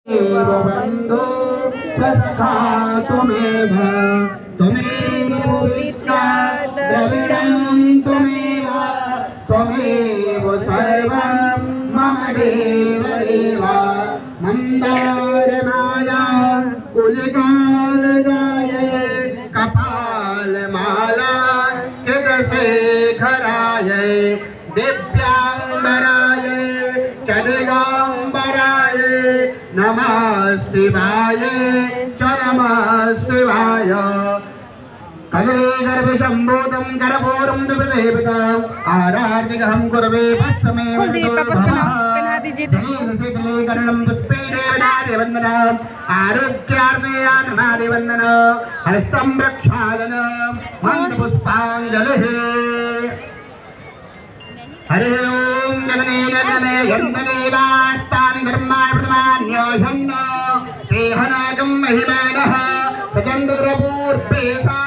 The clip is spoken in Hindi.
बन्धो सखातुमेव त्वमेव विद्या द्रविडं त्वमेव त्वमेव सर्वं मम देवदेव मन्दारमाला कुलकालदाय कपालमाला चिदशेखराय दिव्यांबराय चदिगाम्बराय नमः शिवाय च नमः शिवाय कलेगर्भशम्भूतं करपूरं दुर्देवताम् आरार्तिकहं कुर्वे पश्चिमे पहना दीजिए करणं पुष्पे देवतादिवन्दनम् आरोग्यार्थे आत्मादिवन्दनम् हस्तं प्रक्षालनम् मन्त्रपुष्पाञ्जलिः हरि ओम जगनेन जमे यन्तदेवास्तानि धर्माणि प्रथमान्योषण्ण तेहनागं महिमानः सचन्द्रपूर्पे सा